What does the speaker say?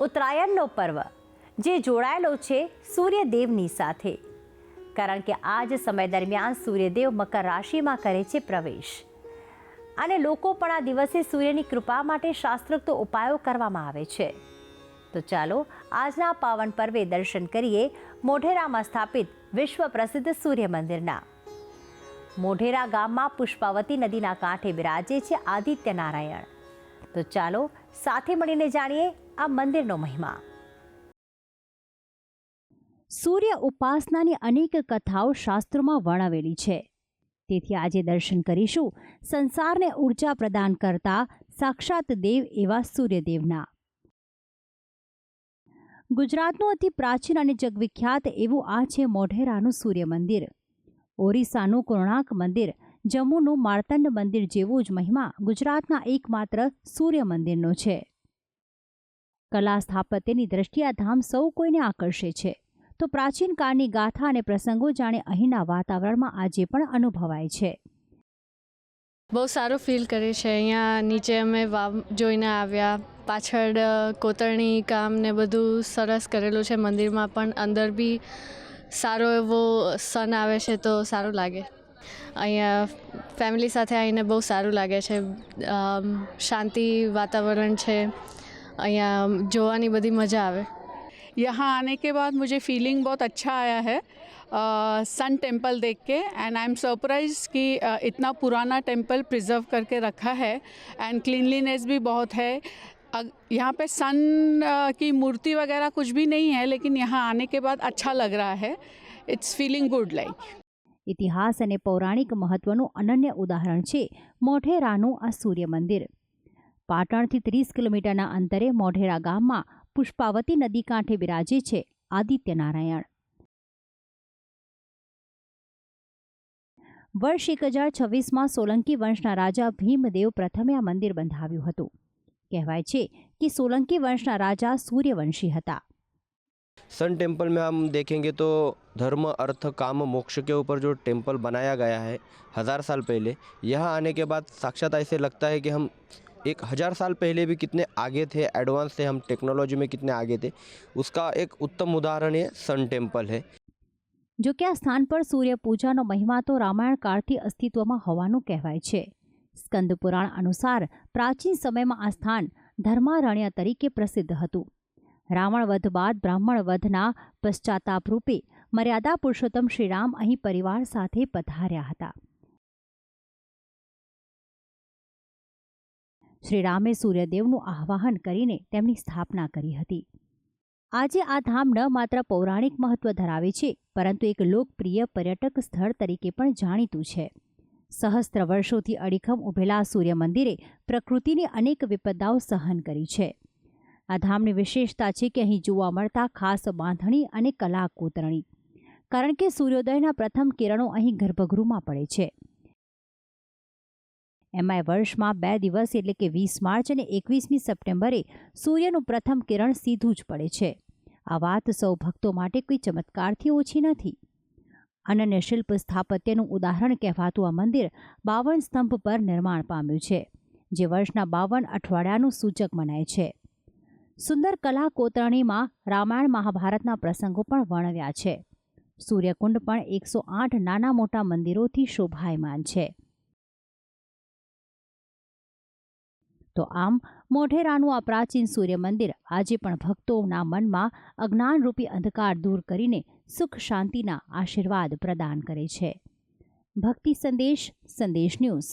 ઉત્તરાયણનો પર્વ જે જોડાયેલો છે સૂર્યદેવની સાથે, કારણ કે આ જ સમય દરમિયાન સૂર્યદેવ મકર રાશિમાં કરે છે પ્રવેશ અને લોકો પણ આ દિવસે સૂર્યની કૃપા માટે શાસ્ત્રોક્ત ઉપાયો કરવામાં આવે છે. તો ચાલો આજના પાવન પર્વે દર્શન કરીએ મોઢેરામાં સ્થાપિત વિશ્વ પ્રસિદ્ધ સૂર્ય મંદિરના. મોઢેરા ગામમાં પુષ્પાવતી નદીના કાંઠે બિરાજે છે આદિત્ય નારાયણ. તો ચાલો સાથે મળીને જાણીએ આ મંદિરનો મહિમા. સૂર્ય ઉપાસનાની અનેક કથાઓ શાસ્ત્રોમાં વર્ણવેલી છે. તેથી આજે દર્શન કરીશું સંસારને ઉર્જા પ્રદાન કરતા સાક્ષાત દેવ એવા સૂર્યદેવના. ગુજરાતનું અતિ પ્રાચીન અને જગવિખ્યાત એવું આ છે મોઢેરાનું સૂર્ય મંદિર. ઓરિસ્સાનું કોણાર્ક મંદિર, જમ્મુનું માર્તંડ મંદિર જેવો જ મહિમા ગુજરાતના એકમાત્ર સૂર્ય મંદિરનો છે. કલા સ્થાપત્યની દ્રષ્ટિએ આ ધામ સૌ કોઈને આકર્ષે છે. તો પ્રાચીન કાળની ગાથા અને પ્રસંગો જાણે અહીંના વાતાવરણમાં આજે પણ અનુભવાય છે. બહુ સારું ફીલ કરે છે. અહીંયા નીચે અમે વાવ જોઈને આવ્યા, પાછળ કોતરણી કામ ને બધું સરસ કરેલું છે મંદિરમાં, પણ અંદર બી સારો એવો સન આવે છે તો સારું લાગે. અહીંયા ફેમિલી સાથે આવીને બહુ સારું લાગે છે. શાંતિ વાતાવરણ છે, અહીંયા જોવાની બધી મજા આવે. यहाँ आने के बाद मुझे फीलिंग बहुत अच्छा आया है सन टेम्पल देख के, एंड आई एम सरप्राइज कि इतना पुराना टेम्पल प्रिजर्व करके रखा है एंड क्लीनलीनेस भी बहुत है. यहाँ पे सन की मूर्ति वगैरह कुछ भी नहीं है, लेकिन यहाँ आने के बाद अच्छा लग रहा है. It's feeling good like. ઇતિહાસ અને પૌરાણિક મહત્વનું અનન્ય ઉદાહરણ છે મોઢેરાનું આ સૂર્ય મંદિર. પાટણથી 30 કિલોમીટરના અંતરે મોઢેરા ગામમાં પુષ્પાવતી નદી કાંઠે બિરાજે છે આદિત્ય નારાયણ. વર્ષ 1026માં સોલંકી વંશના રાજા ભીમદેવ પ્રથમે આ મંદિર બંધાવ્યું હતું. કહેવાય છે કે સોલંકી વંશના રાજા સૂર્યવંશી હતા. सन टेम्पल में हम देखेंगे तो धर्म अर्थ काम मोक्ष के ऊपर जो टेम्पल बनाया गया है 1000 साल पहले, यहाँ आने के बाद साक्षात ऐसे लगता है कि हम 1000 साल पहले भी कितने आगे थे, एडवांस थे, हम टेक्नोलॉजी में कितने आगे थे. उसका एक उत्तम उदाहरण ये सन टेम्पल है. જો કે આ સ્થાન પર સૂર્ય પૂજાનો મહિમા તો રામાયણ કાળથી અસ્તિત્વમાં હોવાનું કહેવાય છે. સ્કંદ પુરાણ અનુસાર પ્રાચીન સમયમાં આ સ્થાન ધર્મારણ્ય તરીકે પ્રસિદ્ધ હતું. રાવણ વધ બાદ બ્રાહ્મણ વધના પશ્ચાતાપ રૂપે મર્યાદા પુરુષોત્તમ શ્રીરામ અહીં પરિવાર સાથે પધાર્યા હતા. શ્રીરામે સૂર્યદેવનું આહ્વાન કરીને તેમની સ્થાપના કરી હતી. આજે આ ધામ ન માત્ર પૌરાણિક મહત્વ ધરાવે છે, પરંતુ એક લોકપ્રિય પર્યટક સ્થળ તરીકે પણ જાણીતું છે. સહસ્ત્ર વર્ષોથી અડીખમ ઉભેલા સૂર્ય મંદિરે પ્રકૃતિની અનેક વિપદાઓ સહન કરી છે. આ ધામની વિશેષતા છે કે અહીં જોવા મળતા ખાસ બાંધણી અને કલા કોતરણી, કારણ કે સૂર્યોદયના પ્રથમ કિરણો અહીં ગર્ભગૃહમાં પડે છે. એમાંય વર્ષમાં 2 દિવસ એટલે કે 20 માર્ચ અને 21મી સપ્ટેમ્બરે સૂર્યનું પ્રથમ કિરણ સીધું જ પડે છે. આ વાત સૌ ભક્તો માટે કોઈ ચમત્કારથી ઓછી નથી. અનન્ય શિલ્પ સ્થાપત્યનું ઉદાહરણ કહેવાતું આ મંદિર 52 સ્તંભ પર નિર્માણ પામ્યું છે, જે વર્ષના 52 અઠવાડિયાનું સૂચક મનાય છે. સુંદર કલા કોતરણીમાં રામાયણ મહાભારતના પ્રસંગો પણ વર્ણવ્યા છે. સૂર્યકુંડ પણ 108 નાના મોટા મંદિરોથી શોભાયમાન છે. તો આમ મોઢેરાનું આ પ્રાચીન સૂર્ય મંદિર આજે પણ ભક્તોના મનમાં અજ્ઞાનરૂપી અંધકાર દૂર કરીને સુખ શાંતિના આશીર્વાદ પ્રદાન કરે છે. ભક્તિ સંદેશ, સંદેશ ન્યૂઝ.